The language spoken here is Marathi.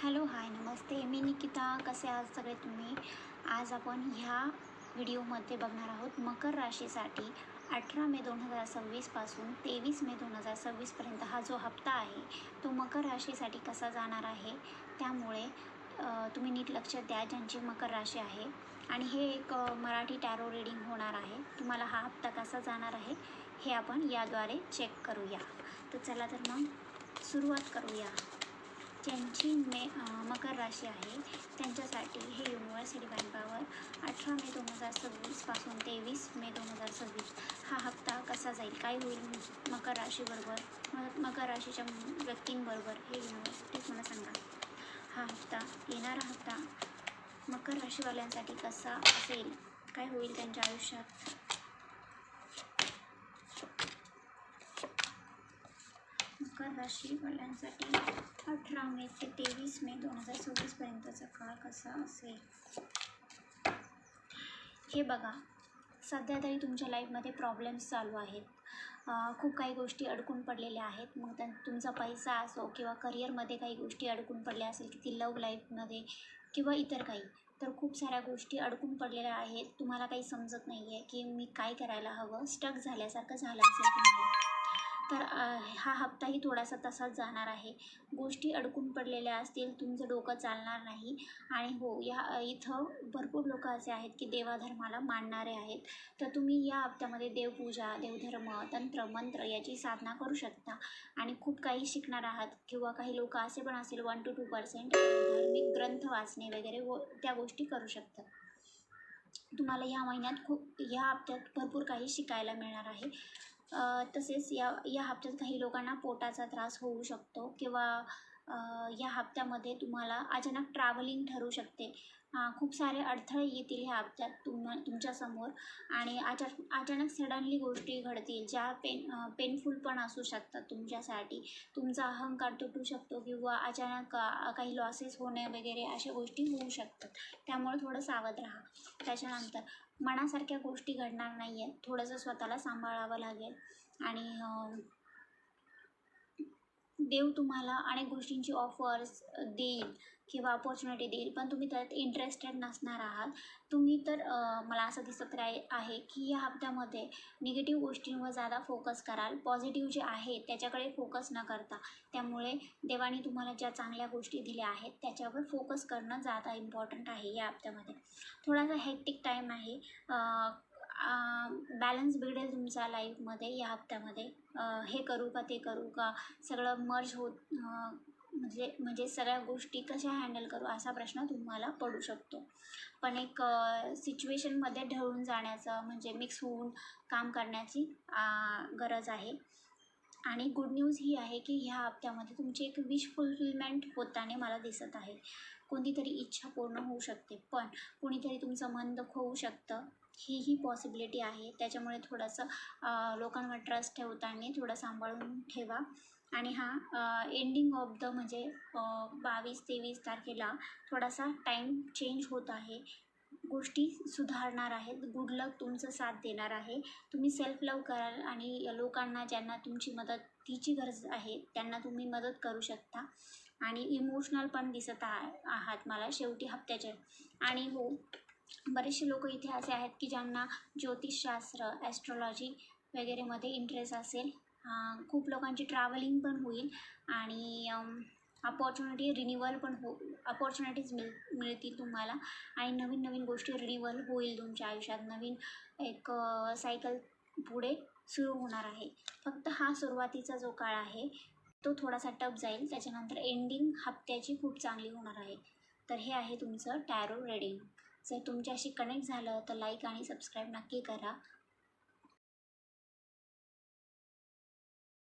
हॅलो हाय नमस्ते, मी निकिता. कसे आहात सगळे तुम्ही? आज आपण ह्या व्हिडिओमध्ये बघणार आहोत मकर राशीसाठी 18 मे 2026 पासून 23 मे 2026 हा जो हप्ता आहे तो मकर राशीसाठी कसा जाणार आहे. त्यामुळे तुम्ही नीट लक्ष द्या ज्यांची मकर राशी आहे. आणि हे एक मराठी टॅरो रीडिंग होणार आहे. तुम्हाला हा हप्ता कसा जाणार आहे हे आपण याद्वारे चेक करूया. तर चला तर मग सुरुवात करूया. ज्यांची मकर राशी आहे त्यांच्यासाठी हे युनिवर्स डिवाइन पॉवर 18 मे 2026 पासून 23 मे 2026 हा हप्ता कसा जाईल, काय होईल मकर राशीबरोबर, मकर राशीच्या व्यक्तींबरोबर, हे युनिवर्स मला सांगा. हा हप्ता, येणारा हप्ता मकर राशीवाल्यांसाठी कसा असेल, काय होईल त्यांच्या आयुष्यात. मकर राशीवाल्यांसाठी 18 मे ते 23 मे 2026 पर्यंतचा काळ कसा असेल. हे बघा, सध्या तरी तुमच्या लाईफमध्ये प्रॉब्लेम्स चालू आहेत. खूप काही गोष्टी अडकून पडलेल्या आहेत. मग तुमचा पैसा असो किंवा करिअरमध्ये काही गोष्टी अडकून पडल्या असेल, की ती लव्ह लाईफमध्ये किंवा इतर काही, तर खूप साऱ्या गोष्टी अडकून पडलेल्या आहेत. तुम्हाला काही समजत नाही आहे की मी काय करायला हवं, स्टक झाल्यासारखं झालं असेल तुम्हाला. तर हा हप्ताही थोडासा तसाच जाणार आहे. गोष्टी अडकून पडलेल्या असतील, तुमचं डोकं चालणार नाही. आणि हो, इथं भरपूर लोक असे आहेत की देवाधर्माला मानणारे आहेत. तर तुम्ही या हप्त्यामध्ये देवपूजा, देवधर्म, तंत्र मंत्र याची साधना करू शकता आणि खूप काही शिकणार आहात. किंवा काही लोक असे पण असेल 1 to 2% धार्मिक ग्रंथ वाचणे वगैरे त्या गोष्टी करू शकतात. तुम्हाला या महिन्यात या हप्त्यात भरपूर काही शिकायला मिळणार आहे. तसेच या हप्त्यात काही लोकांना पोटाचा त्रास होऊ शकतो किंवा या हप्त्यामध्ये तुम्हाला अचानक ट्रॅव्हलिंग ठरू शकते. खूप सारे अडथळे येतील ह्या हप्त्यात तुमच्यासमोर. आणि अचानक सडनली गोष्टी घडतील ज्या पेनफुल पण असू शकतात तुमच्यासाठी. तुमचा अहंकार तुटू शकतो किंवा अचानक काही लॉसेस होणे वगैरे अशा गोष्टी होऊ शकतात. त्यामुळे थोडं सावध राहा. त्याच्यानंतर मनासारख्या गोष्टी घडणार नाही आहेत. थोडंसं स्वतःला सांभाळावं लागेल. आणि देव तुम्हाला अनेक गोष्टींची ऑफर्स देईल किंवा अपॉर्च्युनिटी देईल, पण तुम्ही त्यात इंटरेस्टेड नसणार आहात. तुम्ही तर मला असं दिसत आहे की या हप्त्यामध्ये निगेटिव्ह गोष्टींवर जादा फोकस कराल. पॉझिटिव्ह जे आहे त्याच्याकडे फोकस न करता. त्यामुळे देवाने तुम्हाला ज्या चांगल्या गोष्टी दिल्या आहेत त्याच्यावर फोकस करणं जादा इम्पॉर्टंट आहे. या हप्त्यामध्ये थोडासा हेक्टिक टाईम आहे. बॅलन्स बिघडेल तुमच्या लाईफमध्ये या हप्त्यामध्ये. हे करू का ते करू का, सगळं मर्ज होत म्हणजे सगळ्या गोष्टी कशा हँडल करू असा प्रश्न तुम्हाला पडू शकतो. पण एक सिच्युएशनमध्ये ढळून जाण्याचं म्हणजे मिक्स होऊन काम करण्याची गरज आहे. आणि गुड न्यूज ही आहे की ह्या हप्त्यामध्ये तुमची एक विश फुलफिलमेंट होताना मला दिसत आहे. कोणती तरी इच्छा पूर्ण होऊ शकते, पण कोणीतरी तुमचं मन दुखवू शकतं, ही पॉसिबिलिटी आहे. त्याच्यामुळे थोडंसं लोकांवर ट्रस्ट ठेवताना थोडं सांभाळून ठेवा. आणि एंडिंग ऑफ द म्हणजे 22-23 तारखेला थोडासा टाईम चेंज होत आहे. गोष्टी सुधारणार आहेत. गुड लक तुमचं साथ देणार आहे. तुम्ही सेल्फ लव्ह कराल आणि लोकांना ज्यांना तुमची मदतीची गरज आहे त्यांना तुम्ही मदत करू शकता. आणि इमोशनल पण दिसत आहात मला शेवटी हप्त्याचे. आणि हो, बरेचसे लोक इथे असे आहेत की ज्यांना ज्योतिषशास्त्र, ॲस्ट्रॉलॉजी वगैरेमध्ये इंटरेस्ट असेल. खूप लोकांची ट्रॅव्हलिंग पण होईल आणि अपॉर्च्युनिटी रिन्युअल पण अपॉर्च्युनिटीज मिळतील तुम्हाला. आणि नवीन नवीन गोष्टी रिन्युअल होईल तुमच्या आयुष्यात. नवीन एक सायकल पुढे सुरू होणार आहे. फक्त हा सुरुवातीचा जो काळ आहे तो थोडासा टफ जाईल. त्याच्यानंतर एंडिंग हप्त्याची खूप चांगली होणार आहे. तर हे आहे तुमचं टॅरो रीडिंग. जर तुमच्याशी कनेक्ट झालं तर लाईक आणि सबस्क्राईब नक्की करा.